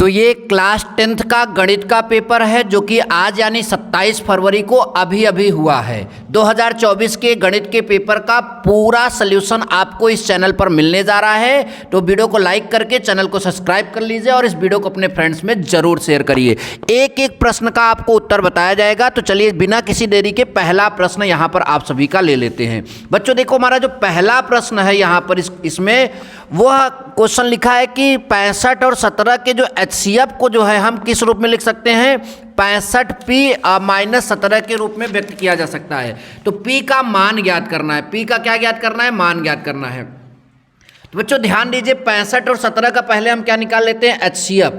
तो ये class 10th का गणित का पेपर है जो कि आज यानी 27 फरवरी को अभी अभी हुआ है। 2024 के गणित के पेपर का पूरा सल्यूशन आपको इस चैनल पर मिलने जा रहा है। तो वीडियो को लाइक करके चैनल को सब्सक्राइब कर लीजिए और इस वीडियो को अपने फ्रेंड्स में जरूर शेयर करिए। एक एक प्रश्न का आपको उत्तर बताया जाएगा। तो चलिए बिना किसी देरी के पहला प्रश्न यहाँ पर आप सभी का ले लेते हैं। बच्चों देखो, हमारा जो पहला प्रश्न है यहाँ पर इसमें वह क्वेश्चन लिखा है कि 65 और 17 के जो HCF को जो है हम किस रूप में लिख सकते हैं, 65P माइनस 17 के रूप में व्यक्त किया जा सकता है। तो P का मान ज्ञात करना है। P का क्या ज्ञात करना है? मान ज्ञात करना है। तो बच्चों ध्यान दीजिए, 65 और 17 का पहले हम क्या निकाल लेते हैं, HCF।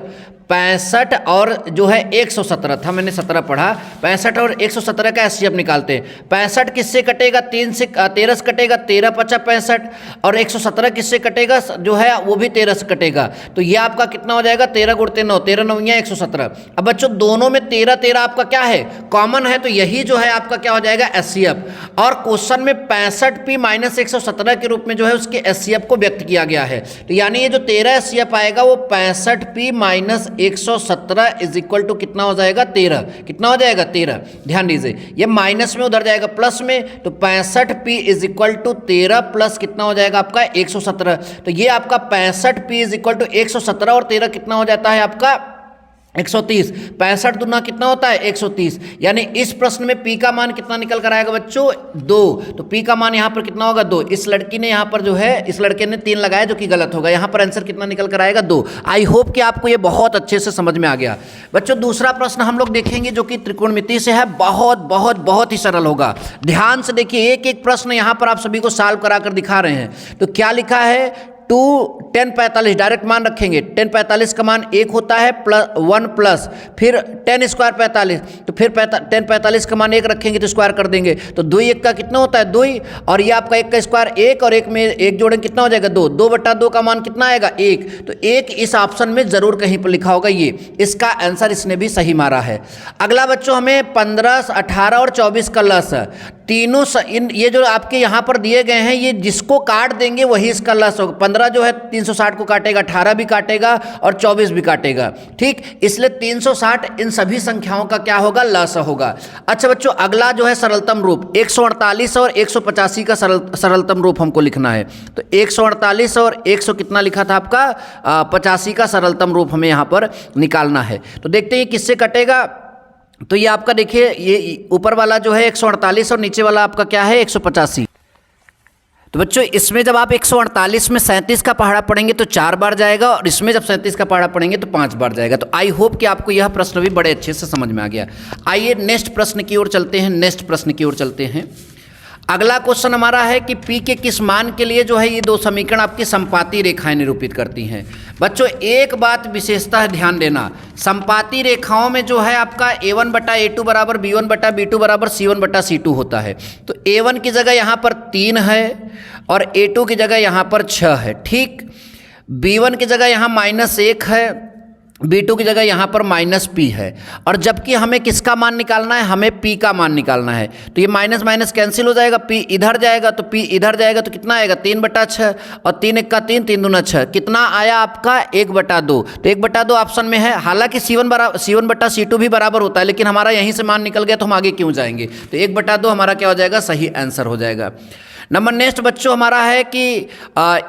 65 और जो है 117 था, मैंने 17 पढ़ा। 65 और 117 का HCF निकालते हैं। 65 किससे कटेगा? 3 से 13 से कटेगा, 13 पचा 65। और 117 किससे कटेगा? जो है वो भी 13 से कटेगा। तो ये आपका कितना हो जाएगा? 13 गुणते 9, 13 9 117। अब बच्चों दोनों में 13 13 आपका क्या है? कॉमन है। तो यही जो है आपका क्या हो जाएगा? HCF। और क्वेश्चन में 65P माइनस 117 के रूप में जो है उसके HCF को व्यक्त किया गया है। तो यानी ये जो 13 HCF आएगा वो 65P minus 117 is equal to कितना हो जाएगा? 13। कितना हो जाएगा? 13। ध्यान दीजिए, ये माइनस में उधर जाएगा प्लस में। तो 65P is equal to 13 plus कितना हो जाएगा आपका? 117। तो ये आपका 65P इज इक्वल टू 117 और 13 कितना हो जाता है आपका? 130। 65 दूना कितना होता है? 130। यानी इस प्रश्न में P का मान कितना निकल कर आएगा बच्चों? 2। तो P का मान यहाँ पर कितना होगा? 2। इस लड़की ने यहाँ पर जो है, इस लड़के ने 3 लगाया जो कि गलत होगा। यहाँ पर आंसर कितना निकल कर आएगा? 2। आई होप कि आपको ये बहुत अच्छे से समझ में आ गया। बच्चों दूसरा प्रश्न हम लोग देखेंगे जो कि त्रिकोणमिति से है। बहुत ही सरल होगा। ध्यान से देखिए, एक एक प्रश्न यहाँ पर आप सभी को सॉल्व करा कर दिखा रहे हैं। तो क्या लिखा है? 2 10 45 डायरेक्ट मान रखेंगे। 10 45 का मान 1 होता है, प्लस 1 प्लस फिर 10 स्क्वायर 45। तो फिर 10 45 का मान 1 रखेंगे तो स्क्वायर कर देंगे। तो 2 1 का कितना होता है? 2। और ये आपका 1 का स्क्वायर 1 और 1 में 1 जोड़ेंगे कितना हो जाएगा? 2। 2 बटा 2 का मान कितना आएगा? 1। तो 1 इस ऑप्शन में जरूर कहीं पर लिखा होगा। ये इसका आंसर इसने भी सही मारा है। अगला बच्चों हमें 15 18 और 24 का लस तीनों ये जो आपके यहाँ पर दिए गए हैं, ये जिसको काट देंगे वही इसका लस होगा। 15 जो है 360 को काटेगा, 18 भी काटेगा और 24 भी काटेगा। ठीक, इसलिए 360 इन सभी संख्याओं का क्या होगा? लस होगा। अच्छा बच्चों, अगला जो है सरलतम रूप 148 और 185 का सरलतम रूप हमको लिखना है। तो 148 और 100 कितना लिखा था आपका? 85 का सरलतम रूप हमें यहाँ पर निकालना है। तो देखते हैं किससे कटेगा। तो ये आपका देखिए, ये ऊपर वाला जो है 148 और नीचे वाला आपका क्या है? 185। तो बच्चों इसमें जब आप 148 में 37 का पहाड़ा पढ़ेंगे तो 4 बार जाएगा और इसमें जब 37 का पहाड़ा पढ़ेंगे तो 5 बार जाएगा। तो आई होप कि आपको यह प्रश्न भी बड़े अच्छे से समझ में आ गया। आइए नेक्स्ट प्रश्न की ओर चलते हैं। अगला क्वेश्चन हमारा है कि P के किस मान के लिए जो है ये दो समीकरण आपकी संपाती रेखाएं निरूपित करती हैं। बच्चों एक बात विशेषता है, ध्यान देना, संपाती रेखाओं में जो है आपका A1 बटा A2 बराबर B1 बटा B2 बराबर C1 बटा C2 होता है। तो A1 की जगह यहाँ पर 3 है और A2 की जगह यहाँ पर 6 है। ठीक, B1 की जगह यहाँ -1 है, B2 की जगह यहाँ पर -P है। और जबकि हमें किसका मान निकालना है? हमें P का मान निकालना है। तो ये माइनस माइनस कैंसिल हो जाएगा, P इधर जाएगा तो P इधर जाएगा तो कितना आएगा? 3 बटा 6 और 3 1 का 3, 3 दूना 6। कितना आया आपका? 1 बटा 2। तो 1 बटा 2 ऑप्शन में है। हालांकि C1 बटा C2 भी बराबर होता है, लेकिन हमारा यहीं से मान निकल गया तो हम आगे क्यों जाएंगे? तो 1 बटा 2 हमारा क्या हो जाएगा? सही आंसर हो जाएगा। नंबर नेक्स्ट बच्चों हमारा है कि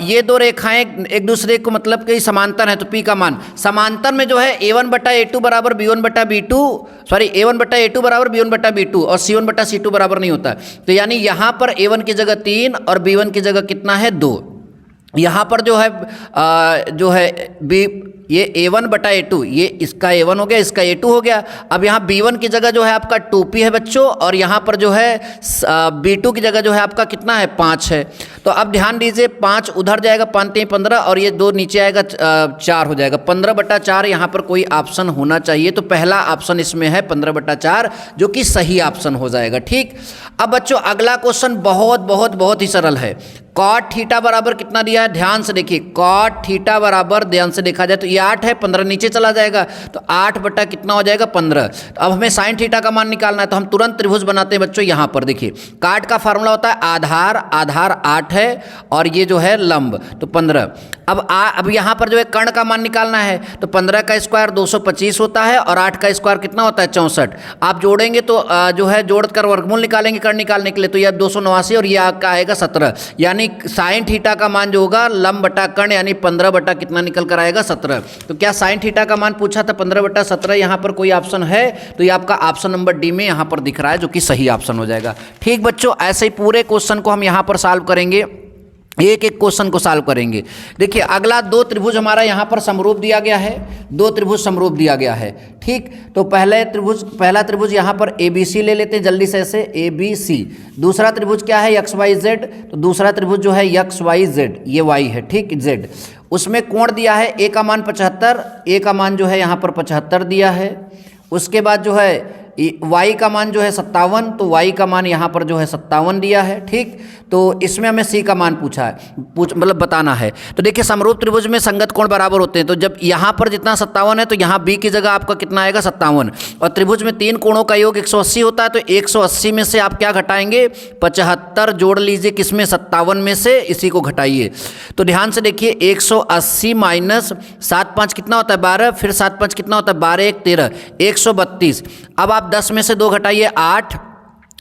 ये दो रेखाएं एक दूसरे को मतलब कि समांतर है। तो P का मान समांतर में जो है A1 बटा A2 बराबर B1 बटा B2, सॉरी A1 बटा A2 बराबर B1 बटा B2 और C1 बटा C2 बराबर नहीं होता। तो यानी यहाँ पर A1 की जगह 3 और B1 की जगह कितना है? 2। यहाँ पर जो है ये A1 बटा A2, ये इसका A1 हो गया, इसका A2 हो गया। अब यहाँ B1 की जगह जो है आपका 2P है बच्चों और यहाँ पर जो है B2 की जगह जो है आपका कितना है? 5 है। तो अब ध्यान दीजिए, 5 उधर जाएगा, 5 3 15 और ये 2 नीचे आएगा, 4 हो जाएगा। 15 बटा 4 यहाँ पर कोई ऑप्शन होना चाहिए। तो पहला ऑप्शन इसमें है 15 बटा 4 जो कि सही ऑप्शन हो जाएगा। ठीक, अब बच्चों अगला क्वेश्चन बहुत ही सरल है। कॉट थीटा बराबर कितना दिया है? ध्यान से देखिए, कॉट थीटा बराबर, ध्यान से देखा जाए तो ये 8 है, 15 नीचे चला जाएगा तो 8 बटा कितना हो जाएगा 15। तो अब हमें साइन थीटा का मान निकालना है, तो हम तुरंत त्रिभुज बनाते हैं बच्चों। यहाँ पर देखिए काट का फार्मूला होता है आधार 8 है और ये जो है लंब तो 15। अब यहाँ पर जो है कर्ण का मान निकालना है, तो 15 का स्क्वायर 225 होता है और 8 का स्क्वायर कितना होता है 64। आप जोड़ेंगे तो जो है जोड़कर वर्गमूल निकालेंगे कर्ण निकालने के लिए, तो यह 289 और ये आपका आएगा 17। यानी साइन थीटा का मान जो होगा लंब बटा कर्ण यानी 15 बटा कितना निकल कर आएगा 17। तो क्या साइन थीटा का मान पूछा था 15 बटा 17, यहाँ पर कोई ऑप्शन है तो ये आपका ऑप्शन नंबर डी में यहाँ पर दिख रहा है, जो कि सही ऑप्शन हो जाएगा। ठीक बच्चों, ऐसे ही पूरे क्वेश्चन को हम यहाँ पर सॉल्व करेंगे, एक एक क्वेश्चन को सॉल्व करेंगे। देखिए अगला दो त्रिभुज हमारा यहाँ पर समरूप दिया गया है, दो त्रिभुज समरूप दिया गया है। ठीक, तो पहला त्रिभुज यहाँ पर ABC ले लेते हैं जल्दी से, ऐसे ABC। दूसरा त्रिभुज क्या है XYZ, तो दूसरा त्रिभुज जो है XYZ, ये Y है, ठीक Z। उसमें कोण दिया है A का मान 75, A का मान जो है यहाँ पर 75 दिया है। उसके बाद जो है y का मान जो है 57, तो y का मान यहाँ पर जो है 57 दिया है। ठीक, तो इसमें हमें c का मान पूछा है, मतलब बताना है। तो देखिए समरूप त्रिभुज में संगत कोण बराबर होते हैं, तो जब यहाँ पर जितना 57 है तो यहाँ b की जगह आपका कितना आएगा 57। और त्रिभुज में तीन कोणों का योग 180 होता है, तो 180 में से आप क्या घटाएंगे 75 जोड़ लीजिए, किसमें 57 में से, इसी को घटाइए। तो ध्यान से देखिए 180 माइनस 7 5 कितना होता है 12, फिर 7 5 कितना होता है 12 1 13, 132। अब आप 10 में से 2 घटाइए 8,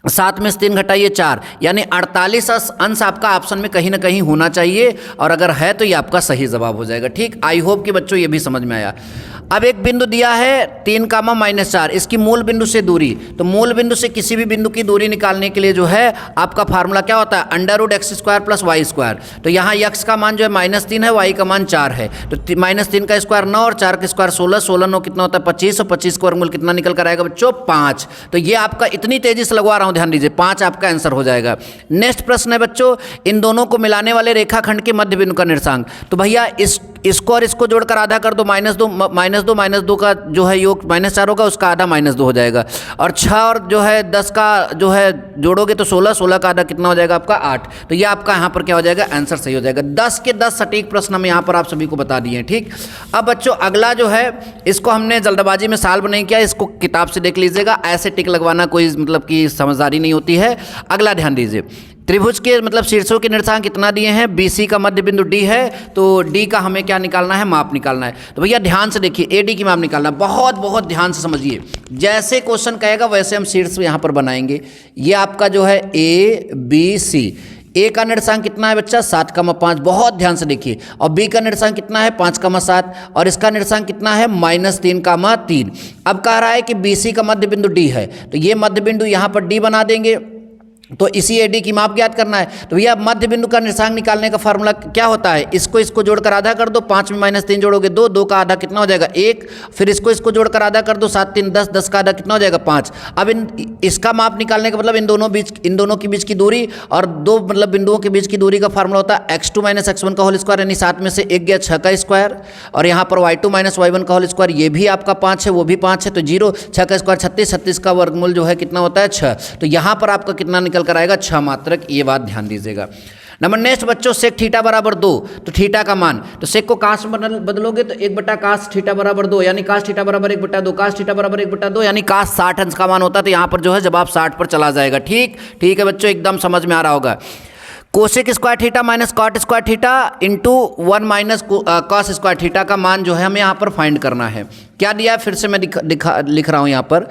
7 में से 3 घटाइए 4, यानी 48 अंश आपका ऑप्शन में कहीं ना कहीं होना चाहिए, और अगर है तो ये आपका सही जवाब हो जाएगा। ठीक, आई होप कि बच्चों ये भी समझ में आया। अब एक बिंदु दिया है 3, -4, इसकी मूल बिंदु से दूरी, तो मूल बिंदु से किसी भी बिंदु की दूरी निकालने के लिए जो है आपका फार्मूला क्या होता है √x² + y²। तो यहाँ x का मान जो है -3 है, y का मान 4 है, तो -3 का स्क्वायर 9 और 4 का स्क्वायर 16, 16 9 कितना होता है 25, और 25 का वर्गमूल कितना निकल कर आएगा बच्चों 5। तो ये आपका इतनी तेजी से लगवा रहा हूँ, ध्यान दीजिए 5 आपका आंसर हो जाएगा। नेक्स्ट प्रश्न है बच्चों, इन दोनों को मिलाने वाले रेखाखंड के मध्य बिंदु का निर्देशांक। तो भैया इसको और इसको जोड़कर आधा कर दो, -2 का जो है योग -4 होगा, उसका आधा -2 हो जाएगा। और 6 और जो है 10 का जो है जोड़ोगे तो 16, 16 का आधा कितना हो जाएगा आपका 8। तो ये आपका यहाँ पर क्या हो जाएगा आंसर सही हो जाएगा। 10 के 10 सटीक प्रश्न हम यहाँ पर आप सभी को बता दिए हैं। ठीक, अब बच्चों अगला जो है इसको हमने जल्दबाजी में सॉल्व नहीं किया, इसको किताब से देख लीजिएगा, ऐसे टिक लगवाना कोई मतलब की समझदारी नहीं होती है। अगला ध्यान दीजिए, त्रिभुज के मतलब शीर्षों के निर्देशांक कितना दिए हैं, BC का मध्य बिंदु D है, तो D का हमें क्या निकालना है, माप निकालना है। तो भैया ध्यान से देखिए AD की माप निकालना है, बहुत बहुत ध्यान से समझिए, जैसे क्वेश्चन कहेगा वैसे हम शीर्ष यहाँ पर बनाएंगे। ये आपका जो है ABC, A का निर्देशांक कितना है बच्चा 7,5, बहुत ध्यान से देखिए, और B का निर्देशांक कितना है 5,7, और इसका निर्देशांक कितना है -3,3। अब कह रहा है कि BC का मध्य बिंदु D है, तो ये मध्य बिंदु यहाँ पर D बना देंगे, तो इसी AD की माप ज्ञात करना है। तो भैया मध्य बिंदु का निर्देशांक निकालने का फार्मूला क्या होता है, इसको जोड़कर आधा कर दो, 5 में -3 जोड़ोगे 2, 2 का आधा कितना हो जाएगा 1, फिर इसको जोड़कर आधा कर दो, 7 3 10, 10 का आधा कितना हो जाएगा 5। अब इसका माप निकालने का मतलब इन दोनों के बीच की दूरी, और दो मतलब बिंदुओं के बीच की दूरी का फार्मूला होता है x2 - x1 का होल स्क्वायर, यानी 7 में से 1 गया 6 का स्क्वायर, और यहाँ पर y2 - y1 का होल स्क्वायर, ये भी आपका 5 है, वो भी 5 है, तो 0, 6 का स्क्वायर 36, 36 का वर्गमूल जो है कितना होता है 6। तो यहाँ पर आपका कितना निकल कर आएगा 6 मात्रक, ये बात ध्यान दीजिएगा। नंबर नेक्स्ट बच्चों, सेक थीटा बराबर 2, तो थीटा का मान, तो सेक को कास में बदलोगे तो 1 कास थीटा बराबर 2, यानी कास थीटा बराबर 1/2, कास थीटा बराबर 1/2, यानी कास 60 अंश का मान होता है, तो यहाँ पर जो है जवाब 60 पर चला जाएगा। ठीक है बच्चों, एकदम समझ में आ रहा होगा। Cosec square theta minus cot square theta into 1 minus cos square theta का मान जो है हमें यहाँ पर फाइंड करना है। क्या दिया है फिर से मैं लिख रहा हूँ यहाँ पर,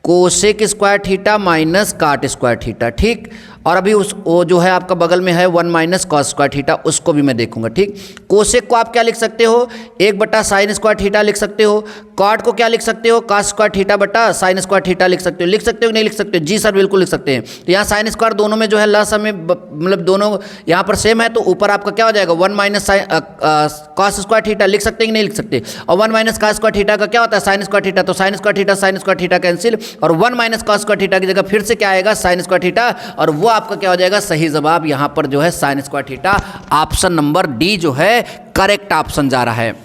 कोसेक स्क्वायर थीटा माइनस काट स्क्वायर थीटा। ठीक, और अभी वो जो है आपका बगल में है 1 माइनस कॉस स्क्वायर थीटा, उसको भी मैं देखूंगा। ठीक, कोसेक को आप क्या लिख सकते हो 1/sin स्क्वायर थीटा लिख सकते हो, कॉट को क्या लिख सकते हो cos स्क्वायर थीटा बटा sin स्क्वायर थीटा लिख सकते हो। लिख सकते हो कि नहीं लिख सकते हो? जी सर बिल्कुल लिख सकते हैं। तो यहाँ साइन स्क्वायर दोनों में जो है लस हमें मतलब दोनों यहाँ पर सेम है, तो ऊपर आपका क्या हो जाएगा 1 माइनस कॉस स्क्वायर थीटा लिख सकते हैं कि नहीं लिख सकते। और 1 माइनस कॉस स्क्वायर थीटा का क्या होता है साइन स्क्वायर थीटा, तो साइन स्क्वायर थीटा कैंसिल, और 1 माइनस कॉस स्क्वायर थीटा की जगह फिर से क्या आएगा साइन स्क्वायर थीटा, और वो आपका क्या हो जाएगा सही जवाब यहाँ पर जो है sine square theta. Option number D जो है करेक्ट ऑप्शन जा रहा है।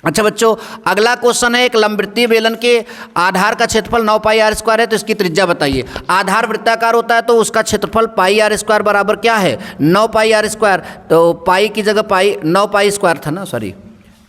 अच्छा बच्चों, अगला क्वेश्चन है, एक लंबवृत्तीय बेलन के आधार का क्षेत्रफल 9 पाई r स्क्वायर है, तो इसकी त्रिज्या बताइए। आधार वृत्ताकार होता है तो उसका क्षेत्रफल पाई r स्क्वायर बराबर क्या है 9 पाई r स्क्वायर, तो पाई की जगह पाई 9 पाई स्क्वायर था ना, सॉरी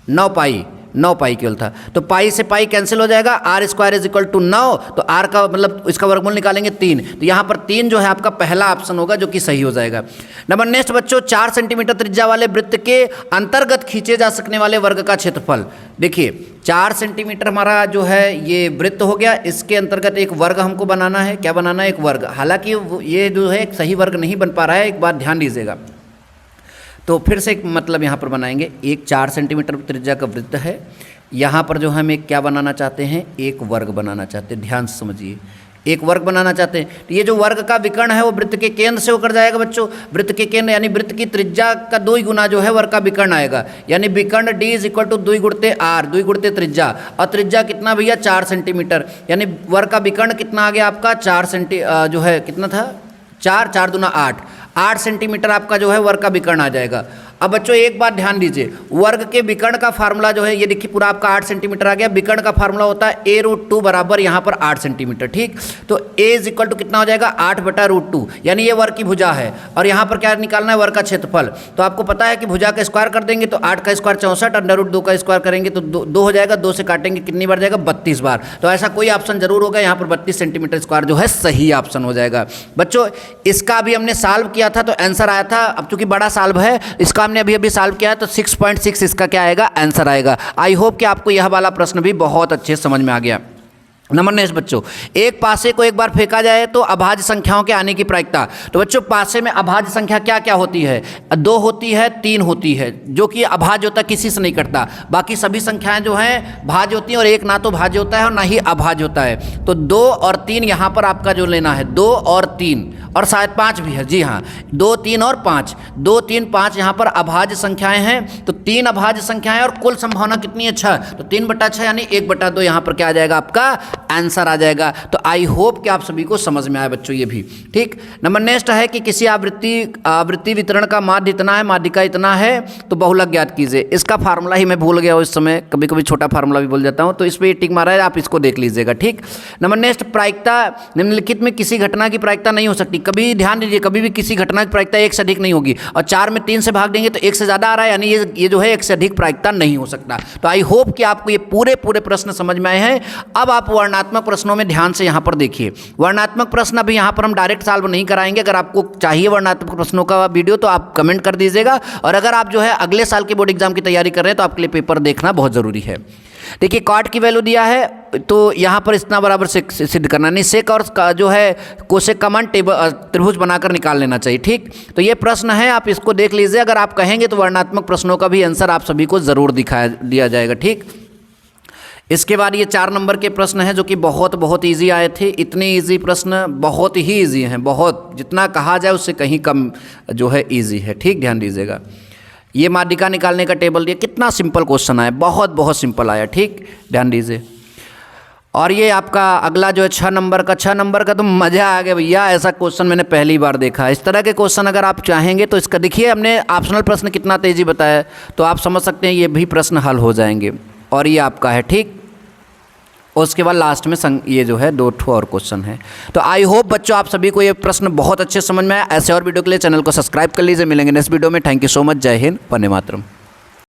9 पाई 9 पाई केवल था। तो पाई से पाई कैंसिल हो जाएगा, R square is equal to 9, तो आर का मतलब इसका वर्गमूल निकालेंगे 3, तो यहाँ पर 3 जो है आपका पहला ऑप्शन होगा जो कि सही हो जाएगा। नंबर नेक्स्ट बच्चों, 4 सेंटीमीटर त्रिज्या वाले वृत्त के अंतर्गत खींचे जा सकने वाले वर्ग का क्षेत्रफल। देखिए 4 सेंटीमीटर हमारा जो है ये वृत्त हो गया, इसके अंतर्गत एक वर्ग हमको बनाना है। क्या बनाना है? एक वर्ग। हालांकि ये जो है एक सही वर्ग नहीं बन पा रहा है, एक बात ध्यान दीजिएगा। तो फिर से एक मतलब यहाँ पर बनाएंगे, एक 4 सेंटीमीटर त्रिज्या का वृत्त है, यहाँ पर जो हम एक क्या बनाना चाहते हैं? एक वर्ग बनाना चाहते हैं। ध्यान से समझिए, एक वर्ग बनाना चाहते हैं। तो ये जो वर्ग का विकर्ण है वो वृत्त के केंद्र से होकर जाएगा बच्चों। वृत्त के केंद्र यानी वृत्त की त्रिज्या का 2 गुना जो है वर्ग का विकर्ण आएगा, यानी विकर्ण d इज इक्वल टू 2 गुणित r, 2 गुणित त्रिज्या, और त्रिज्या कितना भैया? 4 सेंटीमीटर, यानी वर्ग का विकर्ण कितना आ गया आपका? 4 जो है कितना था? 4 दूना 8 सेंटीमीटर आपका जो है वर्ग का विकर्ण आ जाएगा। अब बच्चों एक बात ध्यान दीजिए, वर्ग के विकर्ण का फार्मूला जो है ये देखिए पूरा आपका 8 सेंटीमीटर आ गया। विकर्ण का फार्मूला होता है a√2 बराबर यहाँ पर 8 सेंटीमीटर, ठीक। तो a इज इक्वल टू कितना हो जाएगा? 8/√2, यानी ये वर्ग की भुजा है, और यहाँ पर क्या निकालना है? वर्ग का क्षेत्रफल। तो आपको पता है कि भुजा का स्क्वायर कर देंगे तो 8 का स्क्वायर 64, अंडर√2 का स्क्वायर करेंगे तो 2 हो जाएगा, 2 से काटेंगे कितनी बार जाएगा? 32 बार। तो ऐसा कोई ऑप्शन जरूर होगा, यहाँ पर 32 सेंटीमीटर स्क्वायर जो है सही ऑप्शन हो जाएगा। बच्चों इसका अभी हमने सॉल्व किया था तो आंसर आया था, अब चूंकि बड़ा सॉल्व है इसका हमने अभी सॉल्व किया है तो 6.6 इसका क्या आएगा? आंसर आएगा। आई होप कि आपको यह वाला प्रश्न भी बहुत अच्छे समझ में आ गया। नंबर नेक्स्ट बच्चों, एक पासे को एक बार फेंका जाए तो अभाज्य संख्याओं के आने की प्रायिकता। तो बच्चों पासे में अभाज्य संख्या क्या क्या होती है? 2 होती है, 3 होती है, जो कि अभाज्य होता है, किसी से नहीं कटता। बाकी सभी संख्याएं जो हैं भाज्य होती हैं, और एक ना तो भाज्य होता है और ना ही अभाज्य होता है। तो 2 और 3 यहाँ पर आपका जो लेना है, 2 और 3, और शायद 5 भी है। जी हाँ, 2, 3 और 5, 2, 3, 5 यहाँ पर अभाज्य संख्याएं हैं। तो 3 अभाज्य संख्याएं, और कुल संभावना कितनी है? 6, तो 3/6 यानी 1/2 यहाँ पर क्या आ जाएगा? आपका आंसर आ जाएगा। तो आई होप कि आप सभी को समझ में आया बच्चों ये भी, ठीक। नंबर नेक्स्ट है कि किसी आवृत्ति वितरण का माध्य इतना है, माध्यिका इतना है, तो बहुलक ज्ञात कीजिए। इसका फार्मूला ही मैं भूल गया हूँ इस समय, कभी कभी छोटा फार्मूला भी भूल जाता हूँ, तो इस पर टिक मारा है, आप इसको देख लीजिएगा, ठीक। नंबर नेक्स्ट, प्रायिकता निम्नलिखित में किसी घटना की प्रायिकता नहीं हो सकती। कभी ध्यान दीजिए, कभी भी किसी घटना की प्रायिकता 1 से अधिक नहीं होगी, और 4 में 3 से भाग देंगे तो 1 से ज़्यादा आ रहा है, यानी ये जो है 1 से अधिक प्रायिकता नहीं हो सकता। तो आई होप कि आपको ये पूरे प्रश्न समझ में आए हैं। अब आप वर्णनात्मक प्रश्नों में ध्यान से यहाँ पर देखिए। वर्णनात्मक प्रश्न अभी यहाँ पर हम डायरेक्ट सॉल्व नहीं कराएंगे। अगर आपको चाहिए वर्णनात्मक प्रश्नों का वीडियो तो आप कमेंट कर दीजिएगा, और अगर आप जो है अगले साल के बोर्ड एग्जाम की तैयारी कर रहे हैं तो आपके लिए पेपर देखना बहुत ज़रूरी है। देखिए कॉट की वैल्यू दिया है, तो यहाँ पर इतना बराबर से सिद्ध करना नहीं, सेक और जो है कोसेक का मान त्रिभुज बनाकर निकाल लेना चाहिए, ठीक। तो ये प्रश्न है, आप इसको देख लीजिए। अगर आप कहेंगे तो वर्णनात्मक प्रश्नों का भी आंसर आप सभी को ज़रूर दिया जाएगा, ठीक। इसके बाद ये 4 नंबर के प्रश्न हैं जो कि बहुत ईजी आए थे। इतने ईजी प्रश्न बहुत ही ईजी हैं, बहुत, जितना कहा जाए उससे कहीं कम जो है ईजी है, ठीक। ध्यान दीजिएगा। ये माध्यिका निकालने का टेबल दिया, कितना सिंपल क्वेश्चन आया, बहुत सिंपल आया, ठीक। ध्यान दीजिए। और ये आपका अगला जो है 6 नंबर का तो मज़ा आ गया भैया, ऐसा क्वेश्चन मैंने पहली बार देखा। इस तरह के क्वेश्चन अगर आप चाहेंगे तो इसका देखिए, हमने ऑप्शनल प्रश्न कितना तेज़ी बताया, तो आप समझ सकते हैं ये भी प्रश्न हल हो जाएंगे। और ये आपका है, ठीक। और उसके बाद लास्ट में ये जो है 2 और क्वेश्चन है। तो आई होप बच्चों आप सभी को ये प्रश्न बहुत अच्छे समझ में आया। ऐसे और वीडियो के लिए चैनल को सब्सक्राइब कर लीजिए। मिलेंगे नेक्स्ट वीडियो में। Thank you so much. जय हिंद, वंदे मातरम।